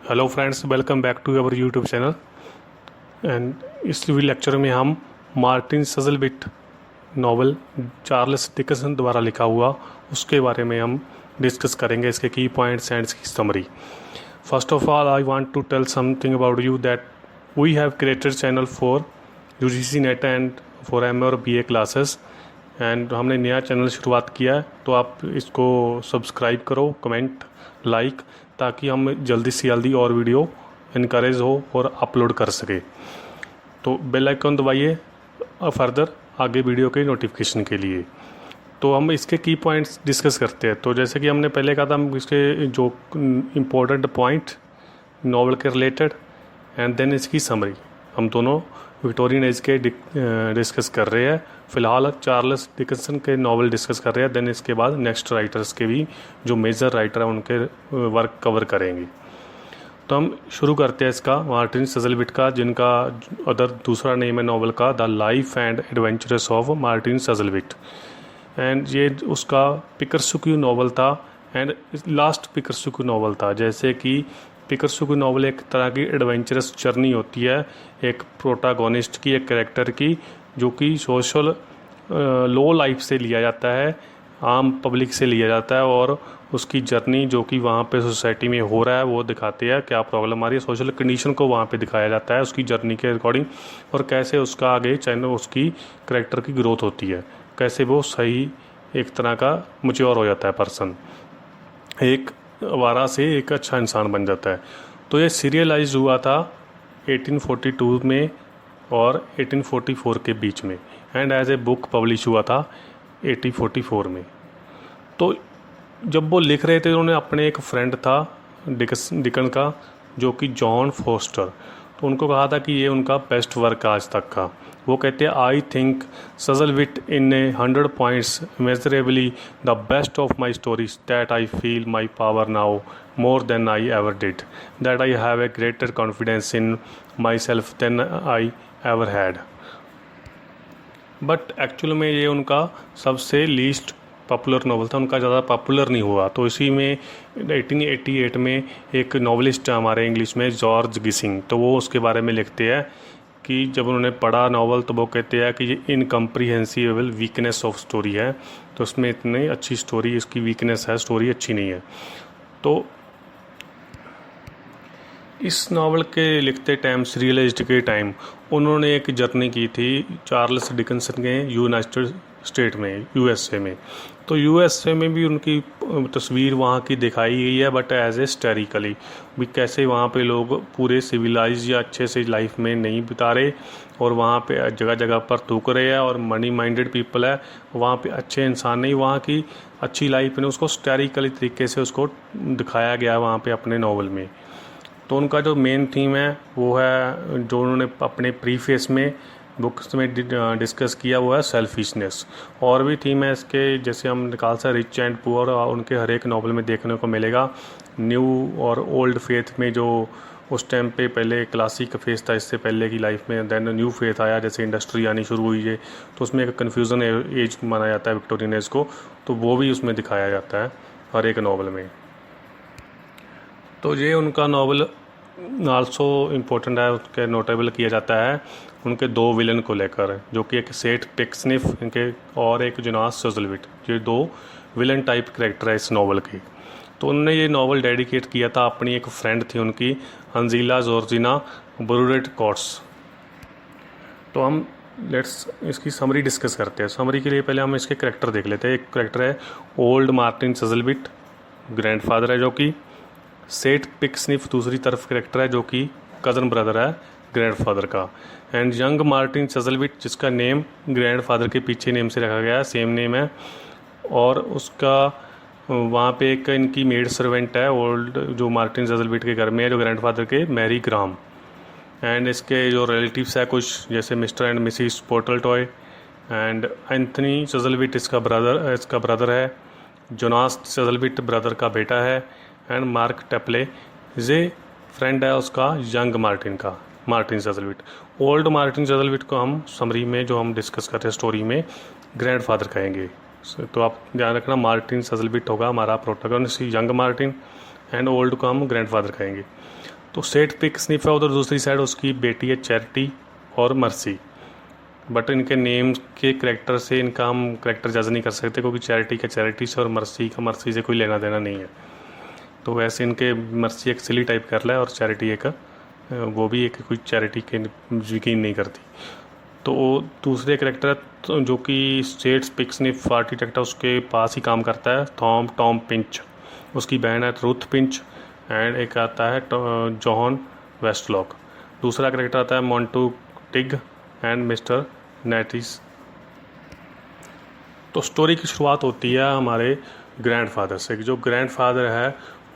Hello friends, welcome back to our YouTube channel. And इस lecture में हम Martin Chuzzlewit novel Charles Dickenson द्वारा लिखा हुआ उसके बारे में हम डिस्कस करेंगे, इसके की पॉइंट्स एंड इसकी summary. First of all I want to tell something about you that we have created channel for UGC NET and for MA और बीए क्लासेस। एंड हमने नया चैनल शुरुआत किया है, तो आप इसको सब्सक्राइब करो, कमेंट, लाइक, ताकि हम जल्दी से जल्दी और वीडियो इनकरेज हो और अपलोड कर सके। तो बेल आइकन दबाइए फर्दर आगे वीडियो के नोटिफिकेशन के लिए। तो हम इसके की पॉइंट्स डिस्कस करते हैं। तो जैसे कि हमने पहले कहा था, हम इसके जो इम्पोर्टेंट पॉइंट नॉवल के रिलेटेड एंड देन इसकी समरी, हम दोनों विक्टोरियन एज के डिस्कस कर रहे हैं। फ़िलहाल चार्ल्स डिकन्सन के नॉवल डिस्कस कर रहे हैं, देन इसके बाद नेक्स्ट राइटर्स के भी जो मेजर राइटर हैं उनके वर्क कवर करेंगे। तो हम शुरू करते हैं इसका मार्टिन सज़लविट का, जिनका अदर दूसरा नेम है नॉवल का the life and adventures of Martin Chuzzlewit. And ये उसका पिकरसुक्यू नॉवल था एंड लास्ट पिकरसुक्यू नॉवल था। जैसे कि पिकरसुक्यू नॉवल एक तरह की एडवेंचरस जर्नी होती है एक प्रोटागोनिस्ट की, एक कैरेक्टर की, जो कि सोशल लो लाइफ से लिया जाता है, आम पब्लिक से लिया जाता है, और उसकी जर्नी जो कि वहाँ पे सोसाइटी में हो रहा है वो दिखाते हैं, क्या प्रॉब्लम आ रही है, सोशल कंडीशन को वहाँ पे दिखाया जाता है उसकी जर्नी के अकॉर्डिंग, और कैसे उसका आगे चैनल उसकी कैरेक्टर की ग्रोथ होती है, कैसे वो सही एक तरह का मैच्योर हो जाता है पर्सन, एक आवारा से एक अच्छा इंसान बन जाता है। तो ये सीरियलाइज हुआ था 1842 में और 1844 के बीच में, and as a book publish हुआ था 1844 में। तो जब वो लिख रहे थे, उन्होंने अपने एक फ्रेंड था डिकन का, जो कि जॉन फोस्टर, तो उनको कहा था कि ये उनका बेस्ट वर्क आज तक का। वो कहते हैं, I think Chuzzlewit in 100 points measurably the best of my stories that I feel my power now more than I ever did, that I have a greater confidence in myself than I ever had। But actual में ये उनका सबसे least popular novel था, उनका ज़्यादा popular नहीं हुआ। तो इसी में 1888 में एक नॉवलिस्ट है हमारे इंग्लिश में, जॉर्ज गिसिंग, तो वो उसके बारे में लिखते हैं कि जब उन्होंने पढ़ा नॉवल तो वो कहते हैं कि ये इनकम्प्रीहेंसिबल वीकनेस ऑफ स्टोरी है, तो उसमें इतनी अच्छी स्टोरी, इसकी वीकनेस है, स्टोरी अच्छी नहीं है। तो इस नावल के लिखते टाइम, सीरियलाइज्ड के टाइम, उन्होंने एक जर्नी की थी चार्ल्स डिकन्सन के यूनाइटेड स्टेट में, यूएसए में। तो यूएसए में भी उनकी तस्वीर वहाँ की दिखाई गई है, बट एज ए हिस्टोरिकली भी, कैसे वहाँ पे लोग पूरे सिविलाइज या अच्छे से लाइफ में नहीं बिता रहे, और वहाँ पे जगह जगह पर थूक रहे हैं, और मनी माइंडेड पीपल है, वहाँ पे अच्छे इंसान नहीं, वहाँ की अच्छी लाइफ ने उसको हिस्टोरिकली तरीके से उसको दिखाया गया वहाँ पे अपने नावल में। तो उनका जो मेन थीम है वो है, जो उन्होंने अपने प्रीफेस में बुक्स में डिस्कस किया, वो है सेल्फिशनेस। और भी थीम है इसके, जैसे हम निकाल सकते रिच एंड पुअर, उनके हर एक नावल में देखने को मिलेगा। न्यू और ओल्ड फेथ में, जो उस टाइम पे पहले क्लासिक फेथ था इससे पहले की लाइफ में, देन न्यू फेथ आया, जैसे इंडस्ट्री आनी शुरू हुई है, तो उसमें एक कन्फ्यूज़न एज माना जाता है विक्टोरियन एज को, तो वो भी उसमें दिखाया जाता है हर एक नावल में। तो ये उनका नावल आल्सो इम्पोर्टेंट है, उसके नोटेबल किया जाता है उनके दो विलन को लेकर, जो कि एक सेठ पिक्सनिफ इनके और एक जोनास सज़लविट, ये दो विलन टाइप कैरेक्टर है इस नावल की। तो उन्होंने ये नावल डेडिकेट किया था अपनी एक फ्रेंड थी उनकी, अंजीला जॉर्जिना ब्रूडेट कॉट्स। तो हम लेट्स इसकी समरी डिस्कस करते हैं। समरी के लिए पहले हम इसके कैरेक्टर देख लेते हैं। एक कैरेक्टर है ओल्ड मार्टिन सज़लविट, ग्रैंडफादर है, जो कि सेठ पिक्सनिफ दूसरी तरफ कैरेक्टर है, जो कि कज़न ब्रदर है ग्रैंडफादर का, एंड यंग मार्टिन सज़लविट, जिसका नेम ग्रैंडफादर के पीछे नेम से रखा गया है, सेम नेम है, और उसका वहाँ पे एक इनकी मेड सर्वेंट है ओल्ड, जो मार्टिन सज़लविट के घर में है, जो ग्रैंडफादर के, मैरी ग्राम। एंड इसके जो रिलेटिव्स है कुछ, जैसे मिस्टर एंड मिसिस पोर्टलटॉय, एंड एंथनी सज़लविट इसका ब्रदर है, जोनास सज़लविट ब्रदर का बेटा है, एंड मार्क टेपले ये फ्रेंड है उसका यंग मार्टिन सज़लविट। ओल्ड मार्टिन सज़लविट को हम समरी में जो हम डिस्कस करते हैं स्टोरी में ग्रैंडफादर कहेंगे। तो आप ध्यान रखना, मार्टिन सज़लविट होगा हमारा protagonist, young Martin, and old को हम ग्रैंडफादर कहेंगे। तो सेठ पिक स्निफ है, उधर दूसरी साइड उसकी बेटी है चैरिटी और मर्सी। बट इनके नेम के करेक्टर से इनका हम करेक्टर जज नहीं कर सकते, क्योंकि चैरिटी का चैरिटी से और मर्सी का मर्सी से कोई लेना देना नहीं है। तो वैसे इनके मर्सी एक सिली टाइप कर है और चैरिटी एक वो भी एक कोई चैरिटी के यकीन नहीं करती। तो दूसरे करेक्टर जो कि स्टेट्स पिक्सनिफ आर्किटेक्ट है उसके पास ही काम करता है टॉम पिंच, उसकी बहन है रूथ पिंच, एंड एक आता है जॉन वेस्टलॉक। दूसरा करेक्टर आता है मोंटू टिग एंड मिस्टर नेटिस। तो स्टोरी की शुरुआत होती है हमारे ग्रैंडफादर से। जो ग्रैंडफादर है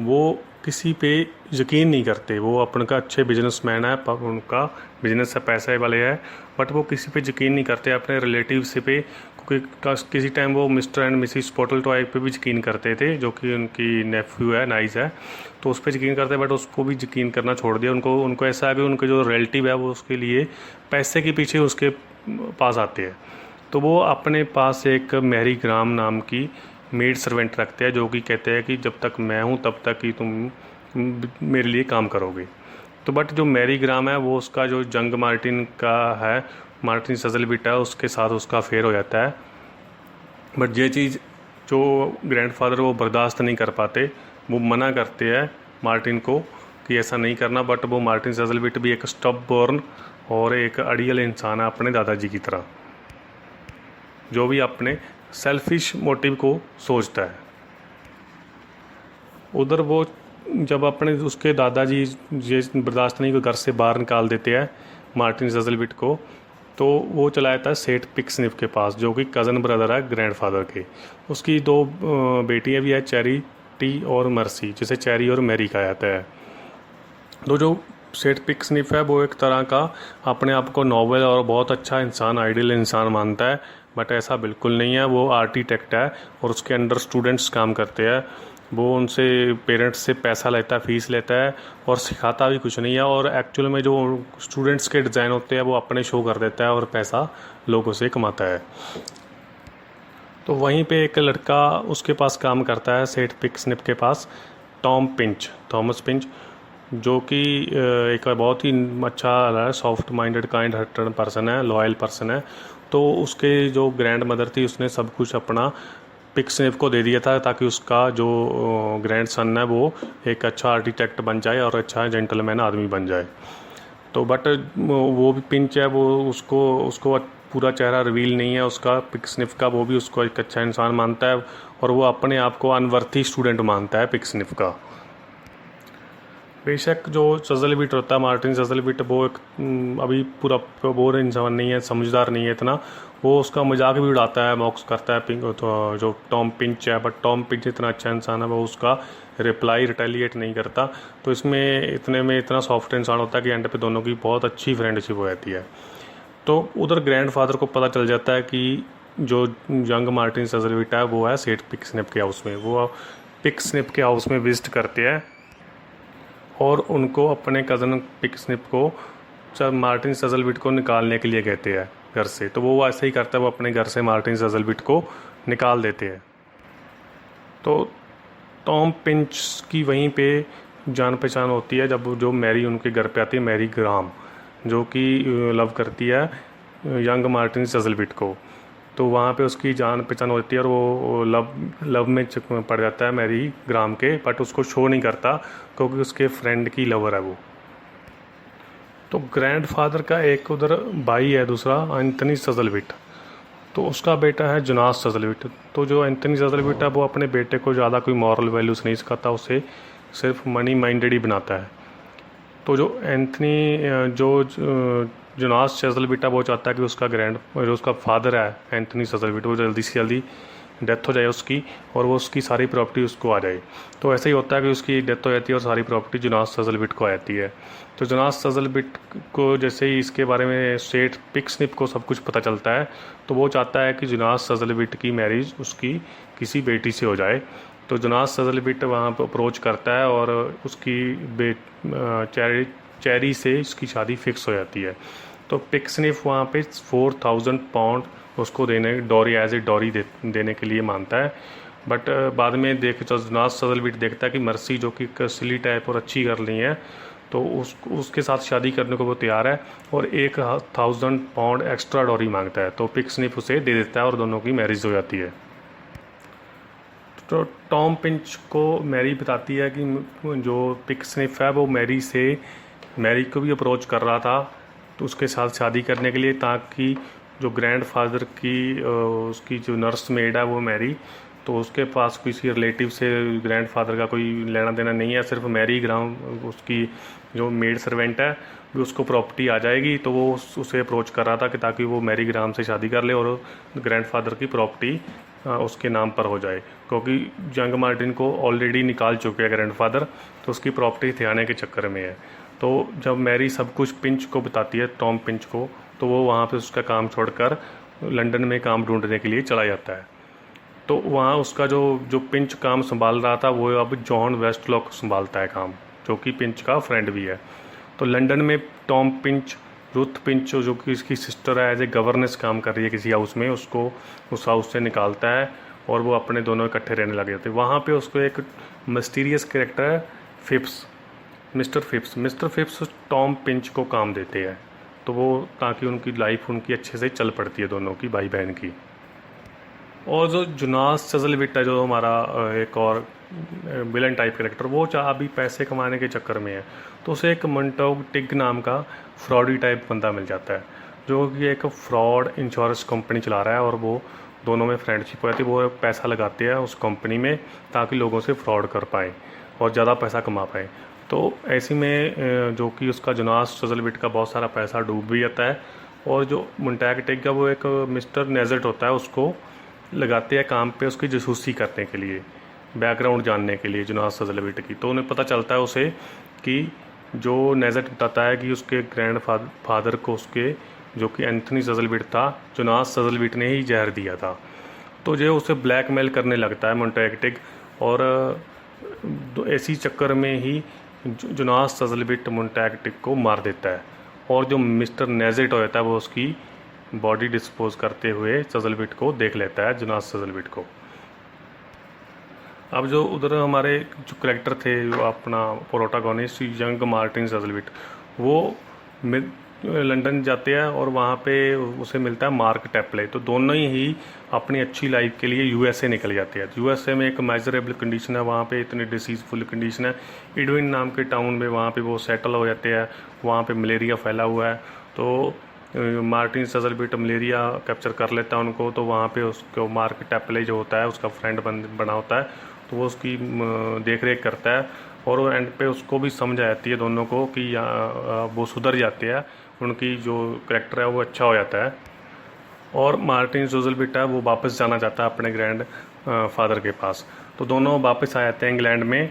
वो किसी पे यकीन नहीं करते, वो अपन का अच्छे बिजनेसमैन है, उनका बिजनेस है, पैसे वाले है, बट वो किसी पे यकीन नहीं करते अपने रिलेटिव्स पे, क्योंकि किसी टाइम वो मिस्टर एंड मिसिस पोटलटॉय पे भी यकीन करते थे, जो कि उनकी नेफ्यू है नाइस है, तो उस पर यकीन करते, बट उसको भी यकीन करना छोड़ दिया। उनको ऐसा है कि उनके जो रिलेटिव है वो उसके लिए पैसे के पीछे उसके पास आते हैं। तो वो अपने पास एक मैरी ग्राम नाम की मेड सर्वेंट रखते हैं, जो कि कहते हैं कि जब तक मैं हूँ तब तक ही तुम मेरे लिए काम करोगे। तो बट जो मैरी ग्राम है वो उसका जो जंग मार्टिन का है, मार्टिन सजलविट है, उसके साथ उसका अफेयर हो जाता है। बट ये चीज़ जो ग्रैंडफादर वो बर्दाश्त नहीं कर पाते, वो मना करते हैं मार्टिन को कि ऐसा नहीं करना। बट वो मार्टिन सजलविट भी एक स्टबबॉर्न और एक अड़ियल इंसान है अपने दादाजी की तरह, जो भी अपने सेल्फिश मोटिव को सोचता है। उधर वो जब अपने उसके दादाजी ये बर्दाश्त नहीं को घर से बाहर निकाल देते हैं मार्टिन सजलविट को, तो वो चला जाता है सेठ पिक्सनिफ के पास, जो कि कज़न ब्रदर है ग्रैंडफादर के। उसकी दो बेटियां भी है, चैरिटी और मर्सी, जिसे चैरी और मैरी कहा जाता है। तो जो सेठ पिक्सनिफ है वो एक तरह का अपने आप को नोबल और बहुत अच्छा इंसान, आइडियल इंसान मानता है, बट ऐसा बिल्कुल नहीं है। वो आर्किटेक्ट है और उसके अंडर स्टूडेंट्स काम करते हैं। वो उनसे पेरेंट्स से पैसा लेता है, फीस लेता है और सिखाता भी कुछ नहीं है, और एक्चुअल में जो स्टूडेंट्स के डिज़ाइन होते हैं वो अपने शो कर देता है और पैसा लोगों से कमाता है। तो वहीं पे एक लड़का उसके पास काम करता है सेठ पिक्सनिफ के पास, थॉमस पिंच, जो कि एक बहुत ही अच्छा soft minded kind hearted person है, लॉयल पर्सन है। तो उसके जो ग्रैंड मदर थी उसने सब कुछ अपना पिक्सनिफ को दे दिया था, ताकि उसका जो ग्रैंड सन है वो एक अच्छा आर्किटेक्ट बन जाए और अच्छा जेंटलमैन आदमी बन जाए। तो बट वो भी पिंच है, वो उसको पूरा चेहरा रिवील नहीं है उसका पिक्सनिफ का, वो भी उसको एक अच्छा इंसान मानता है और वो अपने आप को अनवर्थी स्टूडेंट मानता है पिक्सनिफ का। बेशक जो सजलविट होता है मार्टिन सजलविट, वो एक अभी पूरा बोर इंसान नहीं है, समझदार नहीं है इतना, वो उसका मजाक भी उड़ाता है, मॉक्स करता है तो जो टॉम पिंच है। बट टॉम पिंच इतना अच्छा इंसान है, वो उसका रिप्लाई रिटेलिएट नहीं करता। तो इसमें इतने में इतना सॉफ्ट इंसान होता है कि एंड पे दोनों की बहुत अच्छी फ्रेंडशिप हो जाती है। तो उधर ग्रैंडफादर को पता चल जाता है कि जो यंग मार्टिन सजलविट है वो है सेठ पिक्सनिफ के हाउस में। वो पिक्सनिफ के हाउस में विजिट करते हैं और उनको अपने कज़न पिक्सनिफ को मार्टिन सजलविट को निकालने के लिए कहते हैं घर से। तो वो ऐसे ही करता है, वो अपने घर से मार्टिन सजलविट को निकाल देते हैं। तो टॉम पिंच की वहीं पे जान पहचान होती है जब जो मैरी उनके घर पे आती है, मैरी ग्राम, जो कि लव करती है यंग मार्टिन सजलविट को। तो वहाँ पे उसकी जान पहचान होती है और वो लव में पड़ जाता है मैरी ग्राम के, बट उसको शो नहीं करता क्योंकि उसके फ्रेंड की लवर है वो। तो ग्रैंडफादर का एक उधर भाई है दूसरा, एंथनी सजलविट, तो उसका बेटा है जोनास सजलविट। तो जो एंथनी सजलविट है वो अपने बेटे को ज़्यादा कोई मॉरल वैल्यूज़ नहीं सिखाता, उसे सिर्फ मनी माइंडेड ही बनाता है। तो जो एंथनी जोनास सजलविट वो चाहता है कि उसका जो उसका फादर है एंथनी सजलविट, वो जल्दी से जल्दी डेथ हो जाए उसकी और वो उसकी सारी प्रॉपर्टी उसको आ जाए। तो ऐसा ही होता है कि उसकी डेथ हो जाती है और सारी प्रॉपर्टी जोनास सजलविट को आ जाती है। तो जोनास सजलविट को जैसे ही इसके बारे में सेठ पिक्सनिफ को सब कुछ पता चलता है, तो वो चाहता है कि जोनास सजलविट की मैरिज उसकी किसी बेटी से हो जाए। तो जोनास सजलविट वहाँ पर अप्रोच करता है और उसकी चैरी से इसकी शादी फिक्स हो जाती है। तो पिक्सनिफ वहाँ पे 4000 पाउंड उसको डॉरी एज ए डॉरी देने के लिए मानता है। बट बाद में जोनास सजलविट देखता है कि मर्सी, जो कि एक सिली टाइप और अच्छी गर्ल नहीं है, तो उसके साथ शादी करने को वो तैयार है और 1000 पाउंड एक्स्ट्रा डॉरी मांगता है। तो पिक्सनिप उसे दे देता है और दोनों की मैरिज हो जाती है। तो टॉम पिंच को मैरी बताती है कि जो पिक्सनिप है वो मैरी को भी अप्रोच कर रहा था तो उसके साथ शादी करने के लिए, ताकि जो ग्रैंडफादर की उसकी जो नर्स मेड है वो मैरी, तो उसके पास किसी रिलेटिव से ग्रैंडफादर का कोई लेना देना नहीं है, सिर्फ मैरी ग्राम उसकी जो मेड सर्वेंट है भी उसको प्रॉपर्टी आ जाएगी। तो वो उसे अप्रोच कर रहा था कि ताकि वो मैरी ग्राम से शादी कर ले और ग्रैंडफादर की प्रॉपर्टी उसके नाम पर हो जाए, क्योंकि यंग मार्टिन को ऑलरेडी निकाल चुके हैं ग्रैंडफादर, तो उसकी प्रॉपर्टी थियाने के चक्कर में है। तो जब मैरी सब कुछ पिंच को बताती है, टॉम पिंच को, तो वो वहाँ पे उसका काम छोड़कर लंदन में काम ढूंढने के लिए चला जाता है। तो वहाँ उसका जो पिंच काम संभाल रहा था वो अब जॉन वेस्टलॉक संभालता है काम, जो कि पिंच का फ्रेंड भी है। तो लंदन में टॉम पिंच रुथ पिंच जो कि इसकी सिस्टर है एज ए गवर्नेंस काम कर रही है किसी हाउस में, उसको उस हाउस से निकालता है और वो अपने दोनों इकट्ठे रहने लग जाते हैं। वहाँ पे उसको एक मिस्टीरियस कैरेक्टर है मिस्टर फिप्स टॉम पिंच को काम देते हैं, तो वो ताकि उनकी लाइफ उनकी अच्छे से चल पड़ती है दोनों की, भाई बहन की। और जो जुनास चज़लविट है जो हमारा एक और विलन टाइप कैरेक्टर, वो चाह अभी पैसे कमाने के चक्कर में है, तो उसे एक मंटोग टिग नाम का फ्रॉडी टाइप बंदा मिल जाता है जो कि एक फ्रॉड इंश्योरेंस कंपनी चला रहा है, और वो दोनों में फ्रेंडशिप हो जाती है। वो पैसा लगाते हैं उस कंपनी में ताकि लोगों से फ्रॉड कर पाएँ और ज़्यादा पैसा कमा पाएँ। तो ऐसी में जो कि उसका जुनास चज़लविट का बहुत सारा पैसा डूब भी जाता है, और जो मंटैग टिग का वो एक मिस्टर नेजेट होता है, उसको लगाते हैं काम पे उसकी जासूसी करने के लिए, बैकग्राउंड जानने के लिए जुनास चज़लविट की। तो उन्हें पता चलता है उसे कि जो नेजेट बताता है कि उसके फादर को उसके जो कि एंथनी चज़लविट था, जुनास चज़लविट ने ही जहर दिया था। तो जो उसे ब्लैकमेल करने लगता है मंटैग टिग, और ऐसी चक्कर में ही जुनास चज़लविट मंटैग टिग को मार देता है, और जो मिस्टर नेजेट होता है वो उसकी बॉडी डिस्पोज करते हुए चज़लविट को देख लेता है, जुनास चज़लविट को। अब जो उधर हमारे जो करेक्टर थे, जो अपना प्रोटागोनिस्ट यंग मार्टिन चज़लविट, वो लंदन जाते हैं और वहाँ पे उसे मिलता है मार्क टेपले। तो दोनों ही अपनी अच्छी लाइफ के लिए यूएसए निकल जाते हैं। यूएसए में एक मेजरेबल कंडीशन है, वहाँ पे इतनी डिसीजफुल कंडीशन है, इडविन नाम के टाउन में वहाँ पे वो सेटल हो जाते हैं। वहाँ पे मलेरिया फैला हुआ है, तो मार्टिन चज़लविट मलेरिया कैप्चर कर लेता है उनको। तो वहाँ पे उसको मार्क टेपले जो होता है उसका फ्रेंड बना होता है, तो वो उसकी देख रेख करता है, और वो एंड पे उसको भी समझ आती है दोनों को कि वो सुधर जाते हैं, उनकी जो करेक्टर है वो अच्छा हो जाता है। और मार्टिन चज़लविट है वो वापस जाना चाहता है अपने ग्रैंड फादर के पास। तो दोनों वापस आ जाते हैं इंग्लैंड में,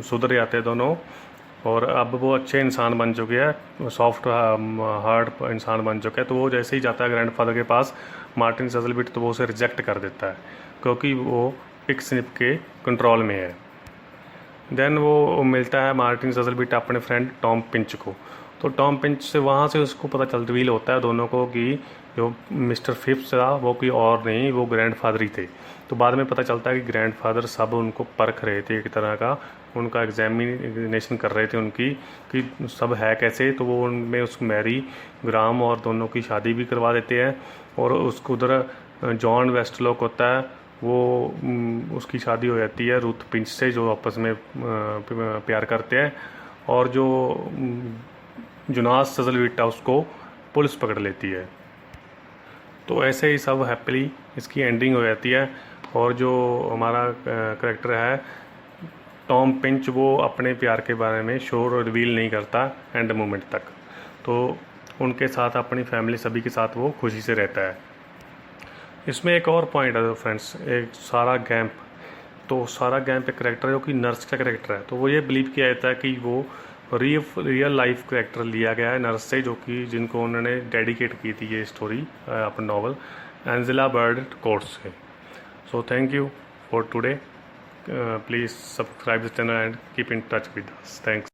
सुधर जाते हैं दोनों, और अब वो अच्छे इंसान बन चुके हैं, सॉफ्ट हार्ट इंसान बन चुके हैं। तो वो जैसे ही जाता है ग्रैंडफादर के पास मार्टिन चज़लविट, तो वो उसे रिजेक्ट कर देता है क्योंकि वो पिक्सनिप के कंट्रोल में है। देन वो मिलता है मार्टिन चज़लविट अपने फ्रेंड टॉम पिंच को। तो टॉम पिंच से वहाँ से उसको पता चलता रिवील होता है दोनों को कि जो मिस्टर फिप्स था वो कोई और नहीं, वो ग्रैंडफादर ही थे। तो बाद में पता चलता है कि ग्रैंडफादर सब उनको परख रहे थे, एक तरह का उनका एग्जामिनेशन कर रहे थे उनकी कि सब है कैसे। तो वो उनमें उस मैरी ग्राम और दोनों की शादी भी करवा देते हैं, और उसको उधर जॉन वेस्टलॉक होता है, वो उसकी शादी हो जाती है रुथ पिंच से, जो आपस में प्यार करते हैं। और जो जुनास चज़लविट उसको पुलिस पकड़ लेती है। तो ऐसे ही सब हैप्पीली इसकी एंडिंग हो जाती है। और जो हमारा करेक्टर है टॉम पिंच, वो अपने प्यार के बारे में शो रिवील नहीं करता एंड मोमेंट तक। तो उनके साथ अपनी फैमिली सभी के साथ वो खुशी से रहता है। इसमें एक और पॉइंट है फ्रेंड्स, एक सारा गैम्प। तो सारा गैम्प एक करेक्टर है जो कि नर्स का करेक्टर है। तो वो ये बिलीव किया जाता है कि वो रियल लाइफ करेक्टर लिया गया है नर्स से, जो कि जिनको उन्होंने डेडिकेट की थी ये स्टोरी अपना नॉवल एंजेला बर्ड कोर्ट से। So thank you for today, please subscribe the channel and keep in touch with us. Thanks.